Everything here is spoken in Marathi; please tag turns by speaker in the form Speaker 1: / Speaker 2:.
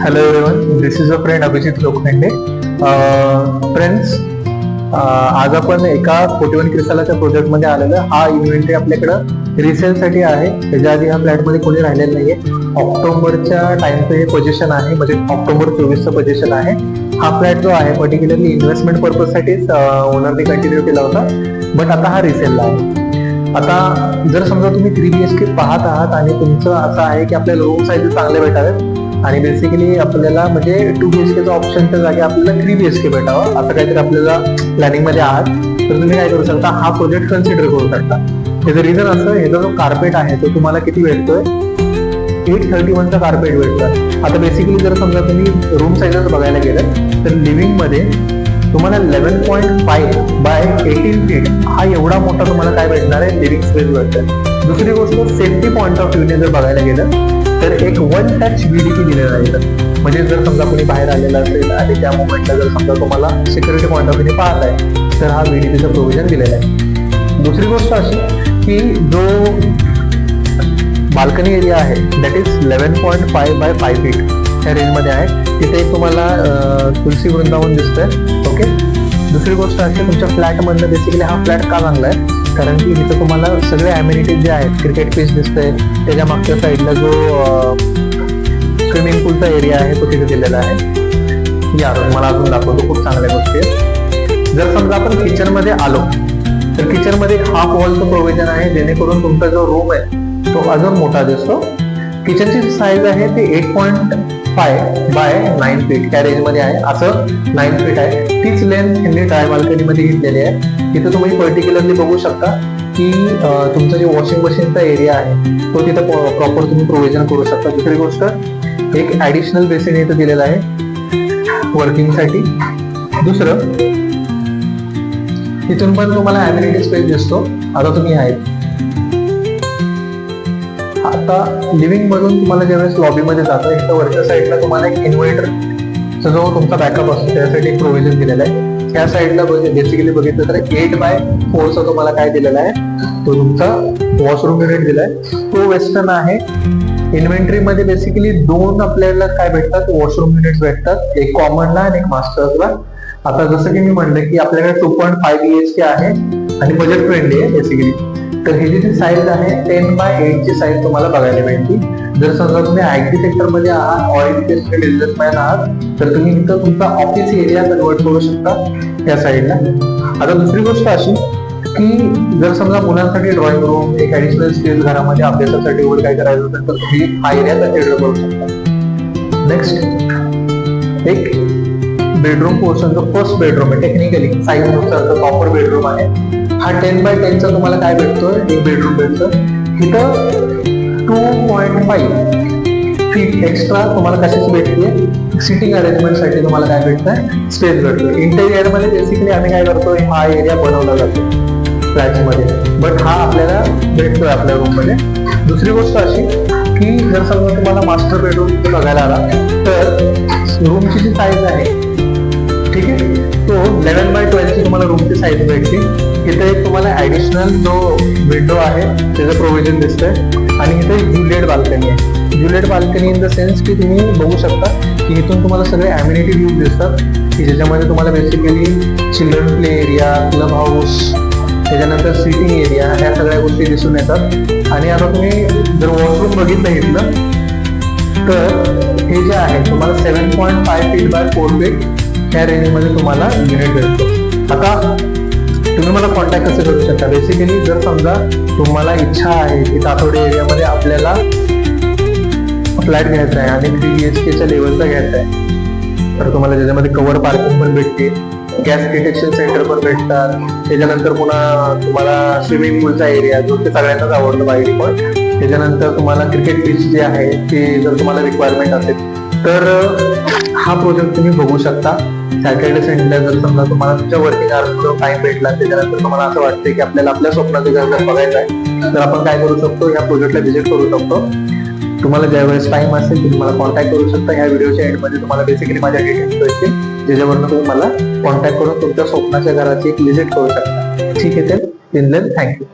Speaker 1: Hello everyone, this is a friend Abhijit Lokhande. Friends, आज आपण एका 41 क्रिस्टलाच्या प्रोजेक्ट मध्ये आलेलो. हा इन्व्हेंटरी आपल्याकडे रिसेल साठी आहे. त्याच्या आधी हा फ्लॅट मध्ये कोणी राहिलेलं नाहीये. ऑक्टोबरच्या टाइमचं हे पोझिशन आहे, म्हणजे ऑक्टोबर 24चं पोझिशन आहे. हा फ्लॅट जो आहे पर्टिक्युलरली इन्व्हेस्टमेंट पर्पज साठीच ओनरने कंटिन्यू केला होता, बट आता हा रिसेलला आहे. आता जर समजा तुम्ही 3 BHK पाहत आहात आणि तुमचं असं आहे की आपल्याला रूम साईज चांगले भेटावेत आणि बेसिकली आपल्याला म्हणजे 2 BHKचा ऑप्शनच्या जागी आपल्याला 3 BHK भेटावं असं काहीतरी आपल्याला प्लॅनिंग मध्ये आहात, तर तुम्ही काय करू शकता, हा प्रोजेक्ट कन्सिडर करू शकता. त्याचं रिझन असं, ह्याचा जो कार्पेट आहे तो तुम्हाला किती भेटतोय, 831चा कार्पेट भेटतं. आता बेसिकली जर समजा तुम्ही रूम साईजच बघायला गेलं तर लिव्हिंग मध्ये तुम्हाला 11.5 बाय 18 फीट हा एवढा मोठा तुम्हाला काय भेटणार आहे, लिव्हिंग स्पेस भेटतं. दुसरी गोष्ट, सेफ्टी पॉईंट ऑफ व्ह्यूने जर बघायला गेलं तर एक 1 टच VDP दिलेला आहे. म्हणजे जर समजा कोणी बाहेर आलेला असेल आणि त्या मोमेंटला जर समजा तुम्हाला सिक्युरिटी पॉईंट ऑफ व्ह्यूने पाहत आहे तर हा VDPचं प्रोव्हिजन दिलेलं आहे. दुसरी गोष्ट अशी की जो बाल्कनी एरिया आहे दॅट इज 11.5 बाय 5 फीट ह्या रेंजमध्ये आहे. तिथे एक तुम्हाला तुलसी वृंदावन दिसतंय. ओके, दुसरी गोष्ट अशी, तुमच्या फ्लॅटमधनं बेसिकली हा फ्लॅट का चांगला आहे, कारण की इथं तुम्हाला सगळे अम्युनिटीज जे आहेत, क्रिकेट पिच दिसतंय, त्याच्या मागच्या साईडला जो स्विमिंग पूलचा एरिया आहे तो तिथे दिलेला आहे. या मला अजून दाखवतो, खूप चांगल्या गोष्टी आहेत. जर समजा आपण किचन मध्ये आलो तर किचन मध्ये हाफ वॉलचं प्रोव्हिजन आहे, जेणेकरून तुमचा जो रूम आहे तो अजून मोठा दिसतो. किचनची साईज आहे ते 8.5 बाय 9 फीट या रेंज मध्ये आहे. असं 9 फीट आहे. तीच लेंथ यांनी ट्राय बाल्कनी मध्ये घेतलेली आहे. तिथे तुम्ही पर्टिक्युलरली बघू शकता की तुमचं जे वॉशिंग मशीनचा एरिया आहे तो तिथे प्रॉपर तुम्ही प्रोव्हिजन करू शकता. दुसरी गोष्ट, एक ऍडिशनल बेसिन इथं दिलेला आहे वर्किंग साठी. दुसरं, तिथून पण तुम्हाला अम्युनिटी स्पेस दिसतो. आता तुम्ही आहेत आता लिव्हिंग मधून तुम्हाला ज्यावेळेस लॉबीमध्ये जातो, इथं वरच्या साईडला तुम्हाला एक इन्व्हर्टरचा जो तुमचा बॅकअप असतो त्यासाठी एक प्रोव्हिजन दिलेलं आहे. त्या साईडला बेसिकली बघितलं तर 8x4चा तुम्हाला काय दिलेला आहे, तो तुमचा वॉशरूम युनिट दिलाय. तो वेस्टर्न आहे. इन्व्हेंटरी मध्ये बेसिकली 2 आपल्याला काय भेटतात, वॉशरूम युनिट्स भेटतात, एक कॉमनला आणि एक मास्टर्सला. आता जसं की मी म्हणलं की आपल्याकडे 2.5 BHK आहे आणि बजेट फ्रेंडली आहे बेसिकली. तर ही जी साईज आहे 10x8 ची साईज तुम्हाला बघायला भेटते. जर समजा तुम्ही IT सेक्टर मध्ये आहात, ऑइल बिझनेसमॅन आहात, तर तुम्ही इथं तुमचा ऑफिस एरिया कन्वर्ट करू शकता त्या साईडला. आता दुसरी गोष्ट अशी की जर समजा मुलांसाठी ड्रॉइंग रूम, एक ऍडिशनल स्पेस घरामध्ये अभ्यासासाठी वगैरे काय करायचं असेल तर तुम्ही हा एरिया कन्सिडर करू शकता. नेक्स्ट, एक बेडरूम पोर्शन, जो फर्स्ट बेडरूम आहे, टेक्निकली साईज नुसार प्रॉपर बेडरूम आहे. हा 10x10चा तुम्हाला काय भेटतोय, एक बेडरूम भेटतो. इथं 2.5 फीट एक्स्ट्रा तुम्हाला कशाची भेटते, सिटिंग अरेंजमेंट साठी तुम्हाला काय भेटतंय, स्पेस भेटतो. इंटेरियर मध्ये बेसिकली आम्ही काय करतो, हा एरिया बनवला जातो फ्लॅट मध्ये, बट हा आपल्याला भेटतोय आपल्या रूम मध्ये. दुसरी गोष्ट अशी की जर समजा तुम्हाला मास्टर बेडरूम बघायला आला तर रूमची जी साईज आहे, ठीक आहे, तो 11x12 ची तुम्हाला रूमची साईज भेटते. इथे एक तुम्हाला ऍडिशनल जो विंडो आहे त्याचं प्रोव्हिजन दिसतंय आणि इथे एक ज्युलिएट बाल्कनी आहे. Juliet balcony in the sense की तुम्ही बघू शकता की इथून तुम्हाला सगळे अम्युनिटी व्ह्यूज दिसतात की ज्याच्यामध्ये तुम्हाला basically children play area, club house, त्याच्यानंतर सिटिंग एरिया, ह्या सगळ्या गोष्टी दिसून येतात. आणि आता तुम्ही जर वॉशरूम बघितलं इथलं तर हे जे आहे तुम्हाला 7.5 फीट बाय 4 फीट ह्या रेंजमध्ये तुम्हाला युनिट भेटतो. आता तुम्ही मला कॉन्टॅक्ट कसं करू शकता, बेसिकली जर समजा तुम्हाला इच्छा आहे की तातोडे एरियामध्ये आपल्याला फ्लॅट घ्यायचा आहे आणि 3 BHKच्या लेवलचा घ्यायचा आहे, तर तुम्हाला त्याच्यामध्ये कव्हर पार्किंग पण भेटते, गॅस डिटेक्शन सेंटर पण भेटतात, त्याच्यानंतर पुन्हा तुम्हाला स्विमिंग पूलचा एरिया जो की सगळ्यांनाच आवडतो बाय डिफॉल्ट, त्याच्यानंतर तुम्हाला क्रिकेट पिच जे आहे ते जर तुम्हाला रिक्वायरमेंट असेल तर हा प्रोजेक्ट तुम्ही बघू शकता. सॅटर्डे संडेला जर समजा तुम्हाला तुमच्या वर्किंग आवर्समध्ये टाइम भेटला, त्याच्यानंतर तुम्हाला असं वाटतं की आपल्याला आपल्या स्वप्नाचं घर जर बघायचं आहे तर आपण काय करू शकतो, या प्रोजेक्टला व्हिजिट करू शकतो. तुम्हाला ज्यावेळेस टाइम असेल तुम्ही मला कॉन्टॅक्ट करू शकता. ह्या व्हिडिओच्या एंडमध्ये तुम्हाला बेसिकली माझ्या डिटेल्स भेटतील, ज्याच्यावरून तुम्ही मला कॉन्टॅक्ट करून तुमच्या स्वप्नाच्या घराची एक व्हिजिट करू शकता. ठीक आहे, थँक्यू.